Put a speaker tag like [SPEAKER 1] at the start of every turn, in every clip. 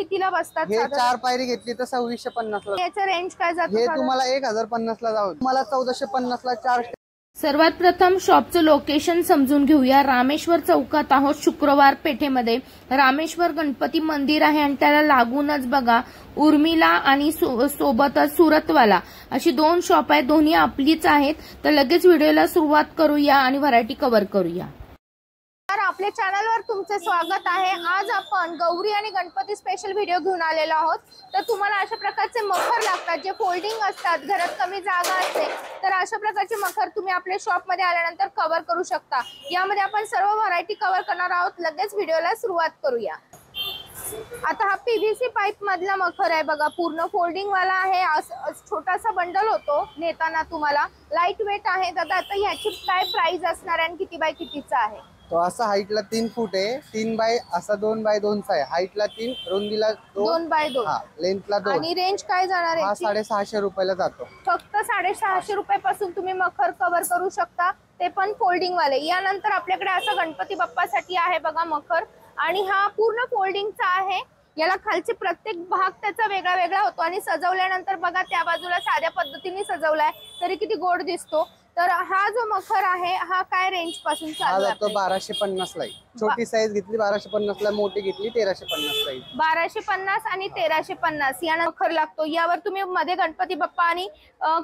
[SPEAKER 1] कितीला बसतात?
[SPEAKER 2] हे 4 पायरी घेतली तर 2650 ला.
[SPEAKER 1] याचं रेंज काय जातं?
[SPEAKER 2] हे तुम्हाला 1050 ला जाऊ, तुम्हाला 1450 ला 4.
[SPEAKER 3] सर्वात प्रथम शॉपचं लोकेशन समजून घेऊया. रामेश्वर चौकात आहोत, शुक्रवार पेठेमध्ये. रामेश्वर गणपती मंदिर आहे आणि त्याला लागूनच बघा उर्मिला आणि सोबतच सुरतवाला अशी 2 शॉप आहेत. दोन्ही आपलीच आहेत. तर लगेच व्हिडिओला सुरुवात करूया आणि व्हरायटी कव्हर करूया.
[SPEAKER 1] आपल्या चॅनलवर तुमचे स्वागत आहे. आज आपण गौरी आणि गणपती स्पेशल व्हिडिओ घेऊन आलेलो आहोत. तर तुम्हाला अशा प्रकारचे मखर लागतात जे फोल्डिंग असतात, घरात कमी जागा असते तर अशा प्रकारचे मखर तुम्ही आपल्या शॉप मध्ये आल्यानंतर कव्हर करू शकता. यामध्ये आपण सर्व व्हरायटी कव्हर करणार आहोत. लगेच व्हिडिओला सुरुवात करूया. आता हा पीव्हीसी पाईप मधला मखर आहे बघा, पूर्ण फोल्डिंग वाला आहे. छोटासा बंडल होतो नेताना, तुम्हाला लाईट वेट आहे. दादा आता ह्याची काय प्राइस असणार आणि किती बाय कितीचा आहे?
[SPEAKER 2] तो असा हाईटला 3 फूट आहे, 3 बाय असा 2 बाय 2चा आहे. हाईटला 3, रुंदीला
[SPEAKER 1] 2 बाय 2,
[SPEAKER 2] लेंथला 2.
[SPEAKER 1] आणि रेंज काय जाणार आहे?
[SPEAKER 2] 650 रुपयाला जातो.
[SPEAKER 1] फक्त 650 रुपयापासून तुम्ही मखर कव्हर करू शकता, ते पण फोल्डिंग वाले. यानंतर आपल्याकडे असं गणपती बाप्पासाठी आहे बघा मखर, आणि हा पूर्ण फोल्डिंगचा आहे. याला खालचे प्रत्येक भाग त्याचा वेगळा वेगळा होतो आणि सजवल्यानंतर बघा त्या बाजूला साध्या पद्धतीने सजवलाय तरी किती गोड दिसतो. तर हा जो मखर आहे हा काय रेंज पासून चालू आहे?
[SPEAKER 2] 1250 ला. छोटी साईज घेतली 1250 ला, मोठी घेतली 1350 ला.
[SPEAKER 1] 1250 आणि 1350 या मखर लागतो. यावर तुम्ही मध्ये गणपती बाप्पा आणि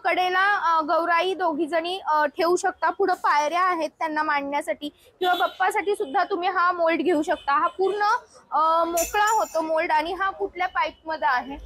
[SPEAKER 1] कडेला गौराई दोघी जणी ठेवू शकता. पुढे पायऱ्या आहेत त्यांना मांडण्यासाठी, किंवा बाप्पासाठी सुद्धा तुम्ही हा मोल्ड घेऊ शकता. हा पूर्ण मोकळा होतो मोल्ड. आणि हा कुठल्या पाईप मध्ये आहे?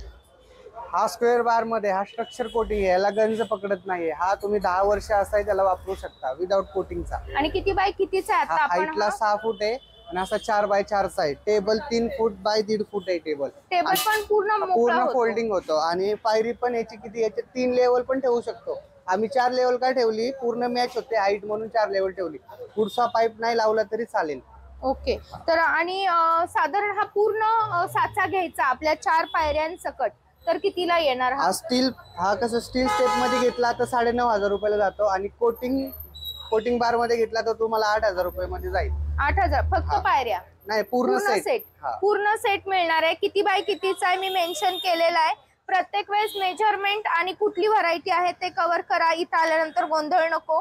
[SPEAKER 2] हा स्क्वेअर बार मध्ये, हा स्ट्रक्चर कोटिंग आहे, याला गंज पकडत नाहीये. हा तुम्ही 10 वर्ष असाय त्याला वापरू शकता विदाउट कोटिंगचा.
[SPEAKER 1] आणि किती बाय कितीचा आहे? आता
[SPEAKER 2] हाईटला 6 फूट आहे आणि असा 4 बाय 4चा आहे. टेबल 3 फूट बाय 1.5 फूट आहे. टेबल
[SPEAKER 1] पण
[SPEAKER 2] पूर्ण फोल्डिंग होतो. आणि पायरी पण याची किती, याचे 3 लेवल पण ठेवू शकतो आम्ही. 4 लेवल काय ठेवली, पूर्ण मॅच होते हाईट म्हणून 4 लेवल ठेवली. पुढचा पाईप नाही लावला तरी चालेल.
[SPEAKER 1] ओके. तर आणि साधारण हा पूर्ण साचा घ्यायचा आपल्या 4 पायऱ्यांसकट तर कितीला येणार?
[SPEAKER 2] हा स्टील, हा कसं स्टील स्टेप मध्ये घेतला तर 9500 रुपयाला जातो. आणि कोटिंग बार मध्ये घेतला तर तुम्हाला 8000 रुपये मध्ये जाईल.
[SPEAKER 1] 8000 फक्त पायऱ्या
[SPEAKER 2] नाही, पूर्ण सेट.
[SPEAKER 1] पूर्ण सेट मिळणार आहे. किती बाय कितीचा आहे मी मेन्शन केलेला आहे. प्रत्येक वेळेस मेजरमेंट आणि कुठली व्हरायटी आहे ते कव्हर करा. इथं आल्यानंतर गोंधळ नको.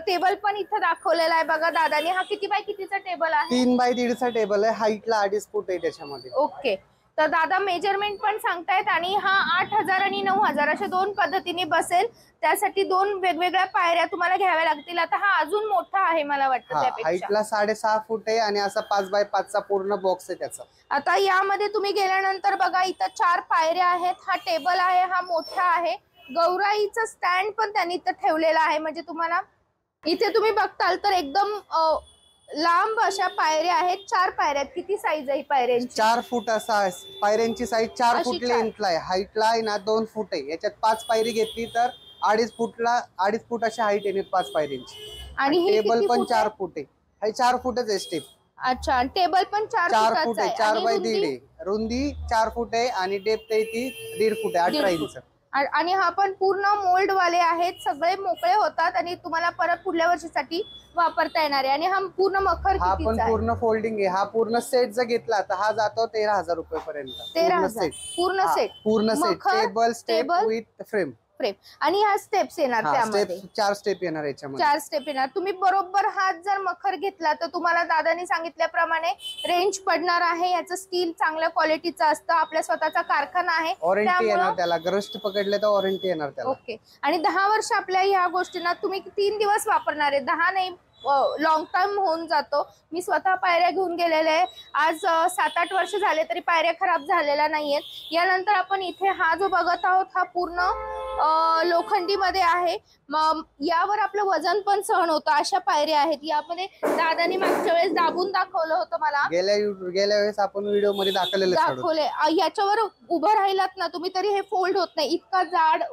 [SPEAKER 1] टेबल पण इथं दाखवलेला आहे बघा दादानी. हा किती बाय कितीचा टेबल आहे?
[SPEAKER 2] 3 बाय 1.5चा टेबल आहे. हाईटला 2.5 फूट आहे त्याच्यामध्ये.
[SPEAKER 1] ओके. तर दादा मेजरमेंट पण सांगतायत. आणि हा 8000 आणि 9000 अशा 2 पद्धतीने बसेल. त्यासाठी 2 वेगवेगळ्या पायऱ्या तुम्हाला घ्याव्या लागतील. आता हा अजून मोठा आहे मला वाटतं त्यापेक्षा.
[SPEAKER 2] हाईटला 6.5 फूट आहे आणि असा 5 बाय 5चा पूर्ण बॉक्स आहे त्याचा.
[SPEAKER 1] आता यामध्ये तुम्ही गेल्यानंतर बघा इथं 4 पायऱ्या आहेत. हा टेबल आहे, हा मोठा आहे. गौराईचं स्टँड पण त्यांनी इथं ठेवलेला आहे. म्हणजे तुम्हाला इथे तुम्ही बघताल तर एकदम लांब अशा पायऱ्या आहेत. 4 पायऱ्या आहेत. किती साईज आहे पायऱ्यांची?
[SPEAKER 2] 4 फूट असा. पायऱ्यांची साईज 4 फूट लेंथला आहे. हाईटला आहे ना 2 फूट आहे. याच्यात 5 पायरी घेतली तर 2.5 फूट अशी हाईट आहे 5 पायरींची. आणि टेबल पण 4 फूट आहे. हे 4 फूटच आहे स्टेप.
[SPEAKER 1] अच्छा. टेबल पण 4
[SPEAKER 2] फूट आहे. 4 बाय 1.5 आहे. रुंदी 4 फूट आहे आणि डेप्थ आहे ती 1.5 फूट आहे. 18 इंच.
[SPEAKER 1] आणि हा पण पूर्ण मोल्ड वाले आहेत. सगळे मोकळे होतात आणि तुम्हाला परत पुढल्या वर्षीसाठी वापरता येणार आहे. आणि हा पूर्ण मखर
[SPEAKER 2] हा पण पूर्ण फोल्डिंग आहे. हा पूर्ण सेट जर घेतला तर हा जातो 13,000 रुपये पर्यंत.
[SPEAKER 1] 13,000 पूर्ण set
[SPEAKER 2] table step with frame.
[SPEAKER 1] आणि ह्या स्टेप्स येणार त्यामध्ये.
[SPEAKER 2] 4 स्टेप येणार याच्यामध्ये.
[SPEAKER 1] 4 स्टेप येणार. तुम्ही बरोबर हात जर मखर घेतला तर तुम्हाला दादानी सांगितल्याप्रमाणे रेंज पडणार आहे. याचं स्टील चांगल्या क्वालिटीचं असतं. आपल्या स्वतःचा कारखाना आहे.
[SPEAKER 2] वॉरंटी येणार त्याला. गरस्ट पकडले तर वॉरंटी येणार त्याला.
[SPEAKER 1] ओके. आणि 10 वर्ष आपल्या ह्या गोष्टींना तुम्ही 3 दिवस वापरणार आहे. 10 नाही, लॉंग टर्म होऊन जातो. मी स्वतः पायऱ्या घेऊन गेलेले आहे. आज 7-8 वर्ष झाले तरी पायऱ्या खराब झालेल्या नाहीयेत. यानंतर आपण इथे हा जो बघत आहोत हा पूर्ण लोखंडी मध्ये आहे. यावर आपलं वजन पण सहन होतं अशा पायऱ्या आहेत. यामध्ये दादानी मागच्या वेळेस दाबून दाखवलं होतं मला.
[SPEAKER 2] गेल्या वेळेस आपण व्हिडिओ मध्ये दाखवले.
[SPEAKER 1] याच्यावर उभं राहिलात ना तुम्ही तरी हे फोल्ड होत नाही. इतका जाड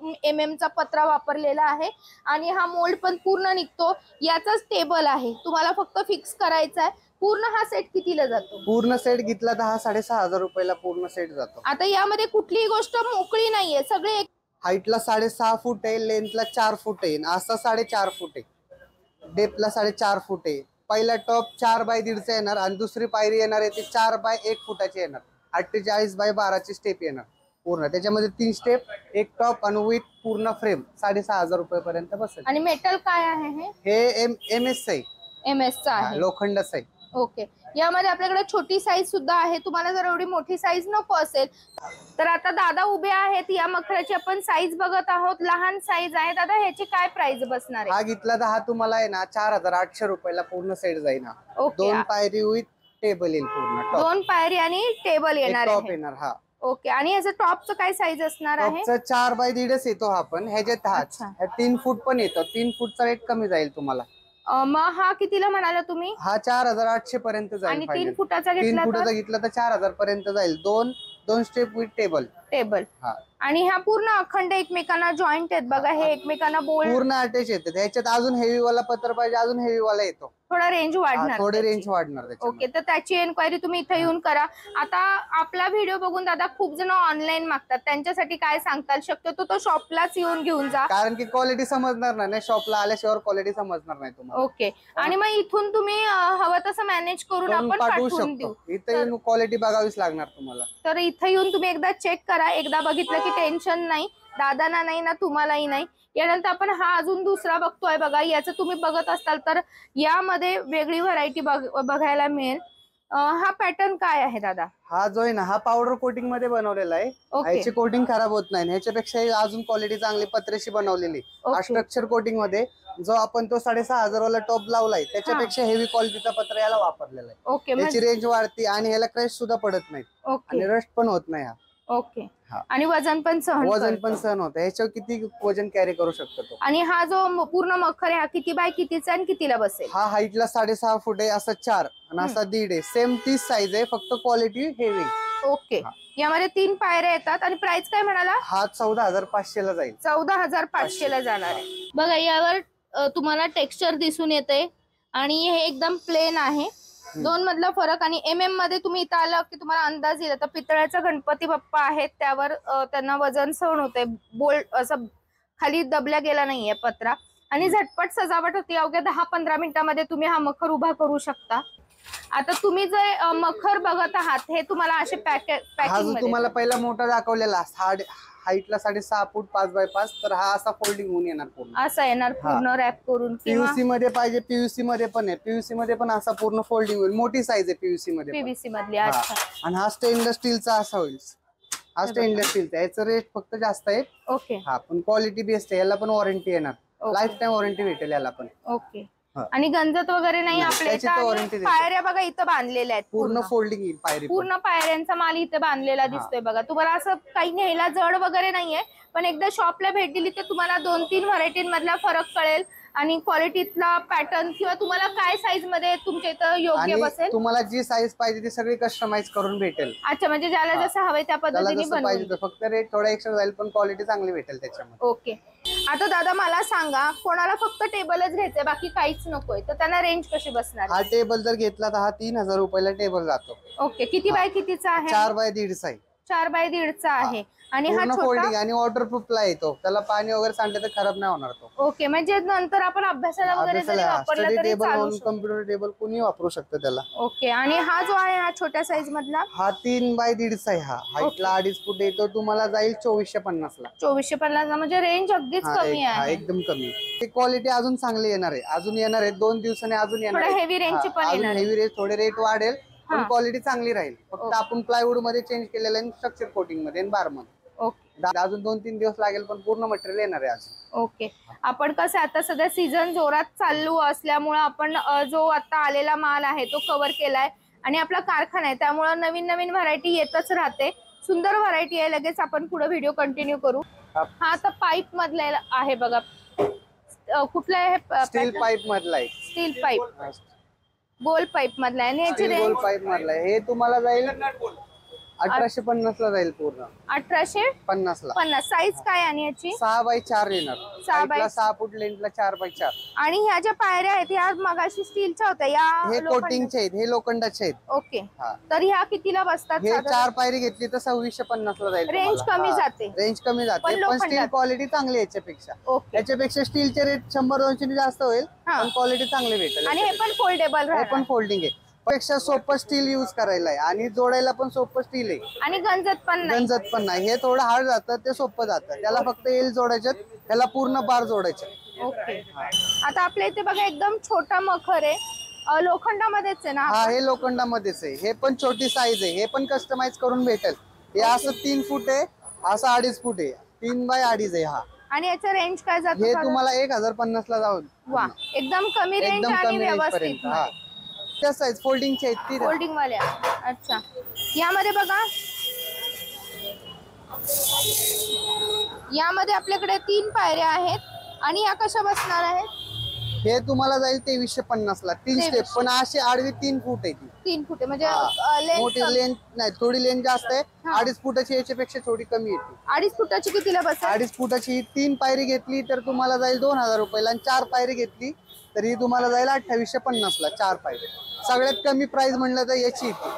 [SPEAKER 1] चा पत्रा वापरलेला आहे. आणि हा मोल्ड पण पूर्ण निघतो. याचाच टेबल आहे. तुम्हाला फक्त फिक्स करायचा आहे. पूर्ण हा सेट कितीला जातो?
[SPEAKER 2] पूर्ण सेट घेतला तर हा 6,500 रुपयाला पूर्ण सेट जातो.
[SPEAKER 1] आता यामध्ये कुठलीही गोष्ट मोकळी नाहीये. सगळे
[SPEAKER 2] हाईटला 6.5 फूट आहे. लेंथला 4 फूट आहे. असा 4.5 फूट आहे. डेप्थला 4.5 फूट आहे. पहिला टॉप 4 बाय 1.5चा येणार आणि दुसरी पायरी येणार आहे ती 4 बाय 1 फुटाची येणार. 48 बाय 12 स्टेप येणार पूर्ण. त्याच्यामध्ये 3 स्टेप, एक टॉप आणि विथ पूर्ण फ्रेम 6,500 रुपये पर्यंत बसेल.
[SPEAKER 1] आणि मेटल काय आहे
[SPEAKER 2] हे MS आहे,
[SPEAKER 1] MS चा आहे,
[SPEAKER 2] लोखंडाचं आहे.
[SPEAKER 1] ओके. यामध्ये आपल्याकडे छोटी साईज सुद्धा आहे. तुम्हाला जर एवढी मोठी साईज नको असेल तर आता दादा उभे आहेत. या मखराची आपण साईज बघत आहोत, लहान साईज आहे. दादा ह्याची काय प्राइस बसणार आहे?
[SPEAKER 2] हा घेतला तर हा तुम्हाला आहे ना 4,800 रुपयाला पूर्ण सेट जाईल.
[SPEAKER 1] ओके.
[SPEAKER 2] 2 पायरी विथ टेबल येईल पूर्ण.
[SPEAKER 1] 2 पायरी आणि टेबल येणार
[SPEAKER 2] टॉप
[SPEAKER 1] आहे.
[SPEAKER 2] येणार. हा
[SPEAKER 1] ओके. आणि याचं टॉपचं काय साईज असणार आहे?
[SPEAKER 2] 4 बाय 1.5 येतो हा, पण ह्याच्यात 3 फूट पण येतो. 3 फूटचा रेट कमी जाईल तुम्हाला.
[SPEAKER 1] मग हा कितीला म्हणाला तुम्ही?
[SPEAKER 2] हा 4,800 पर्यंत जाईल.
[SPEAKER 1] आणि 3 फुटाचा
[SPEAKER 2] 3
[SPEAKER 1] घेतला
[SPEAKER 2] फुटाचा घेतला तर 4,000 पर्यंत जाईल. 2 स्टेप विथ टेबल.
[SPEAKER 1] हा. आणि ह्या पूर्ण अखंड एकमेकांना जॉईंट आहेत बघा. हे एकमेकांना बोल्ट
[SPEAKER 2] पूर्ण अटॅच येते. ह्याच्यात अजून हेवी वाला पत्र पाहिजे, अजून हेवी वाला येतो.
[SPEAKER 1] थोडा रेंज वाढणार.
[SPEAKER 2] थोडी रेंज वाढणार त्याची.
[SPEAKER 1] ओके. तर त्याची एन्क्वायरी तुम्ही इथे येऊन करा. आता आपला व्हिडिओ बघून दादा खूप जण ऑनलाईन मागतात, त्यांच्यासाठी काय सांगताल? शक्यतो तो शॉपलाच येऊन घेऊन जा, कारण
[SPEAKER 2] की क्वालिटी समजणार नाही. शॉपला आल्याशिवाय क्वालिटी समजणार नाही तुम्हाला.
[SPEAKER 1] ओके. आणि मग इथून तुम्ही हवं तसं मॅनेज करून आपण पाठवून देऊ.
[SPEAKER 2] इथे येऊन क्वालिटी बघावीच लागणार तुम्हाला.
[SPEAKER 1] तर इथे येऊन तुम्ही एकदा चेक करा. एकदा बघितलं की टेन्शन नाही, दादांना नाही ना तुम्हालाही नाही. यानंतर आपण हा अजून दुसरा बघतोय बघा. याचं तुम्ही बघत असाल तर यामध्ये वेगळी व्हरायटी बघायला मिळेल. हा पॅटर्न काय आहे दादा?
[SPEAKER 2] हा जो आहे ना, हा पावडर कोटिंग मध्ये बनवलेला आहे. ह्याची कोटिंग खराब होत नाही. ह्याच्यापेक्षा अजून क्वालिटी चांगली पत्रेशी बनवलेली. स्ट्रक्चर कोटिंग मध्ये जो आपण तो 6,500 वाला टॉप लावलाय त्याच्यापेक्षा हेवी क्वालिटीचा पत्र याला वापरलेला आहे.
[SPEAKER 1] ओके.
[SPEAKER 2] याची रेंज वाढती आणि ह्याला क्रॅश सुद्धा पडत नाही आणि रस्ट पण होत नाही. हा
[SPEAKER 1] ओके. आणि वजन पण सहन
[SPEAKER 2] होतं. ह्याच्यावर किती वजन कॅरी करू शकतो तो.
[SPEAKER 1] आणि हा जो पूर्ण मखर आहे हा किती बाय कितीचा आणि कितीला बसेल?
[SPEAKER 2] हा हाईटला 6.5 फूट आहे, असा 4 आणि असा 1.5 आहे. सेम 30 साईज आहे, फक्त क्वालिटी हेवी.
[SPEAKER 1] ओके. यामध्ये 3 पायऱ्या येतात. आणि प्राइस काय म्हणाला?
[SPEAKER 2] हा 14,500 ला जाईल.
[SPEAKER 1] 14,500 ला जाणार आहे. बघा यावर तुम्हाला टेक्स्चर दिसून येते आणि हे एकदम प्लेन आहे. 2 मधला फरक. आणि MM मध्ये तुम्ही इथं आलं की तुम्हाला अंदाज येईल. तर पितळाचा गणपती बाप्पा आहेत, त्यावर त्यांना वजन सहन होते. बोल्ट असं खाली दबल्या गेला नाहीये पत्रा. आणि झटपट सजावट होती. अवघ्या 10-15 मिनिटांमध्ये तुम्ही हा मखर उभा करू शकता. आता तुम्ही जे मखर बघत आहात हे तुम्हाला असे पॅकिंग
[SPEAKER 2] तुम्हाला पहिला मोठा दाखवलेला हाईटला 6.5 फूट 5 बाय 5, तर हा असा फोल्डिंग होऊन येणार पूर्ण.
[SPEAKER 1] असा येणार पूर्ण रॅप करून.
[SPEAKER 2] PVC मध्ये पाहिजे, PVC मध्ये पण आहे. PVC मध्ये पण असा पूर्ण फोल्डिंग होईल. मोठी साईज आहे PVC मध्ये.
[SPEAKER 1] PVC मधली. अच्छा.
[SPEAKER 2] आणि हा स्टेनलेस स्टीलचा असा होईल. हा स्टेनलेस स्टीलचा. याचं रेट फक्त जास्त आहे.
[SPEAKER 1] ओके.
[SPEAKER 2] हा पण क्वालिटी बेस्ट आहे. याला पण वॉरंटी येणार. लाईफ टाइम वॉरंटी भेटेल याला पण.
[SPEAKER 1] ओके. आणि गंजत वगैरे नाही आपल्या इथं. पायऱ्या बघा इथं बांधलेल्या आहेत.
[SPEAKER 2] पूर्ण फोल्डिंग येईल पायरी.
[SPEAKER 1] पूर्ण पायऱ्यांचा माल इथे बांधलेला दिसतोय बघा. तुम्हाला असं काही न्यायला जड वगैरे नाहीये. पण एकदा शॉपला भेट दिली तर तुम्हाला 2-3 व्हरायटींमधला फरक कळेल. आणि क्वालिटीतला पॅटर्न किंवा तुम्हाला काय साईज मध्ये तुमच्या इथं योग्य बसेल.
[SPEAKER 2] तुम्हाला जी साईज पाहिजे ती सगळी कस्टमाइज करून भेटेल.
[SPEAKER 1] अच्छा. म्हणजे ज्याला जसं हवंय त्या पद्धतीने बनवून.
[SPEAKER 2] फक्त रेट थोडा एक्स्ट्रा जाईल पण क्वालिटी चांगली भेटेल त्याच्यामध्ये.
[SPEAKER 1] ओके. आता दादा मला सांगा, कोणाला फक्त टेबलच घ्यायचंय बाकी काहीच नकोय तर त्यांना रेंज कशी बसणार?
[SPEAKER 2] हा टेबल जर घेतला तर हा 3,000 रुपयाला टेबल जातो.
[SPEAKER 1] ओके. किती बाय कितीचा आहे?
[SPEAKER 2] 4 बाय 1.5 आहे.
[SPEAKER 1] 4 बाय 1.5चा आहे. आणि हा
[SPEAKER 2] फोल्डिंग आणि वॉटरप्रूफला येतो. त्याला पाणी वगैरे सांडलं तर खराब नाही होणार तो.
[SPEAKER 1] ओके. म्हणजे नंतर आपण अभ्यासाला वगैरे जरी वापरला तरी चालू.
[SPEAKER 2] कम्प्युटर टेबल कोणी वापरू शकतो त्याला.
[SPEAKER 1] ओके. आणि हा जो आहे हा छोट्या साईज मधला
[SPEAKER 2] हा 3 बाय 1.5 आहे. हा हाईटला 2.5 फूट येतो. तुम्हाला जाईल 2450 ला.
[SPEAKER 1] 2450 म्हणजे रेंज अगदीच कमी आहे.
[SPEAKER 2] एकदम कमी. क्वालिटी अजून चांगली येणार आहे. अजून येणार आहे 2 दिवसांनी अजून येणार आहे.
[SPEAKER 1] हेवी रेंज पण येणार.
[SPEAKER 2] हेवी रेंज थोडे रेट वाढेल पण क्वालिटी चांगली राहील. फक्त आपण प्लायवूड मध्ये चेंज केलेलं आहे, स्ट्रक्चर कोटिंग मध्ये आणि बार मध्ये.
[SPEAKER 1] ओके.
[SPEAKER 2] अजून 2-3 दिवस लागेल पण पूर्ण मटेरियल येणार आहे अजून.
[SPEAKER 1] ओके. आपण कसं आता सध्या सीझन जोरात चालू असल्यामुळे आपण जो आता आलेला माल आहे तो कव्हर केलाय. आणि आपला कारखाना आहे त्यामुळे नवीन नवीन व्हरायटी येतच राहते. सुंदर व्हरायटी आहे. लगेच आपण पुढे व्हिडिओ कंटिन्यू करू. हा आता पाईप मधला आहे बघा. कुठला आहे?
[SPEAKER 2] स्टील पाईप मधला आहे.
[SPEAKER 1] Steel pipe. गोल पाईप मधला आहे. आणि याची रेंज
[SPEAKER 2] गोल पाईप मधला आहे. हे तुम्हाला जाईल 1850 ला जाईल पूर्ण.
[SPEAKER 1] 1850 ला. 50 साईज काय आणि याची?
[SPEAKER 2] 6 बाय 4 येणार. 6 फूट लेंथला 4 बाय 4.
[SPEAKER 1] आणि ह्या ज्या पायऱ्या आहेत ह्या मगाशी स्टीलच्या होत्या.
[SPEAKER 2] हे कोटिंगचे आहेत. हे लोखंडाचे आहेत.
[SPEAKER 1] ओके. तर ह्या कितीला बसतात?
[SPEAKER 2] हे 4 पायरी घेतली तर 2650 ला जाईल.
[SPEAKER 1] रेंज कमी जाते.
[SPEAKER 2] रेंज कमी जाते पण स्टील क्वालिटी चांगली आहे याच्यापेक्षा. याच्यापेक्षा स्टीलचे रेट 100-200 जास्त होईल पण क्वालिटी चांगली भेटेल.
[SPEAKER 1] आणि हे पण फोल्डेबल.
[SPEAKER 2] हे पण फोल्डिंग आहे. पेक्षा सोपं स्टील यूज करायला आहे आणि जोडायला पण सोपं स्टील आहे
[SPEAKER 1] आणि गंजत पण नाही.
[SPEAKER 2] गंजत पण नाही. हे थोडं हार्ड जातं, ते सोपं जातं. त्याला फक्त एल जोडायच्यात, त्याला पूर्ण बार जोडायचे.
[SPEAKER 1] ओके. आता आपल्या इथे बघा एकदम छोटा मखर आहे, लोखंडामध्येच आहे ना?
[SPEAKER 2] हा, हे लोखंडामध्येच आहे. हे पण छोटी साईज आहे. हे पण कस्टमाइज करून भेटेल. हे असं 3 फूट आहे, असं 2.5 फूट आहे. 3 बाय 2.5 आहे हा.
[SPEAKER 1] आणि याचं रेंज काय जातं?
[SPEAKER 2] हे तुम्हाला 1050 ला जाऊन.
[SPEAKER 1] वा, एकदम कमी रेंज
[SPEAKER 2] एकदम
[SPEAKER 1] आणि
[SPEAKER 2] कमी रेंज
[SPEAKER 1] व्यवस्थित.
[SPEAKER 2] पर्यंत. हा, त्या साईज फोल्डिंगची आहेत ती.
[SPEAKER 1] फोल्डिंग वाल्या. अच्छा, यामध्ये बघा, यामध्ये आपल्याकडे 3 पायऱ्या आहेत आणि या कशा बसणार आहेत?
[SPEAKER 2] हे तुम्हाला जाईल 2350 ला 3 स्टेप, पण अशी आडवी 3 फूट आहे ती.
[SPEAKER 1] 3 फूट म्हणजे
[SPEAKER 2] मोठी लेंथ नाही, थोडी लेंथ जास्त आहे. 2.5 फुटाची याच्यापेक्षा थोडी कमी येते.
[SPEAKER 1] 2.5 फुटाची कितीला बसेल?
[SPEAKER 2] 2.5 फुटाची 3 पायरी घेतली तर तुम्हाला जाईल 2000 रुपयाला आणि 4 पायरी घेतली तर ही तुम्हाला जाईल 2850 ला 4 पायरी. सगळ्यात कमी प्राइस म्हणलं तर याची येते.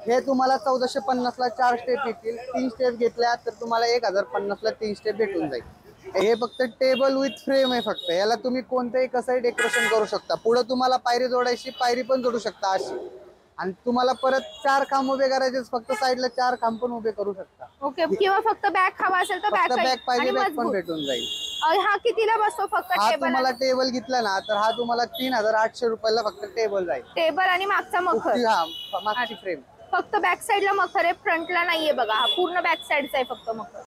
[SPEAKER 2] हे तुम्हाला 1450 ला 4 स्टेप येतील. 3 स्टेप घेतल्या तर तुम्हाला 1050 ला 3 स्टेप भेटून जाईल. हे फक्त टेबल विथ फ्रेम आहे. फक्त याला तुम्ही कोणतेही कसंही डेकोरेशन करू शकता. पुढे तुम्हाला पायरी जोडायची, पायरी पण जोडू शकता अशी. आणि तुम्हाला परत 4 खांब उभे करायचे, फक्त साईडला 4 खांब पण उभे करू शकता.
[SPEAKER 1] ओके. किंवा फक्त बॅग हवा असेल तर
[SPEAKER 2] फक्त
[SPEAKER 1] बॅग
[SPEAKER 2] बॅग पाहिजे, बॅग पण भेटून जाईल.
[SPEAKER 1] हा कितीला बसतो फक्त
[SPEAKER 2] हा
[SPEAKER 1] टेबल?
[SPEAKER 2] तुम्हाला टेबल घेतला ना तर हा तुम्हाला 3800 रुपयाला फक्त टेबल जाईल.
[SPEAKER 1] टेबल आणि मागचा मखर.
[SPEAKER 2] हा, मागची फ्रेम.
[SPEAKER 1] फक्त बॅक साइडला मखर आहे, फ्रंटला नाहीये बघा. हा पूर्ण बॅक साइडचा आहे फक्त मखर.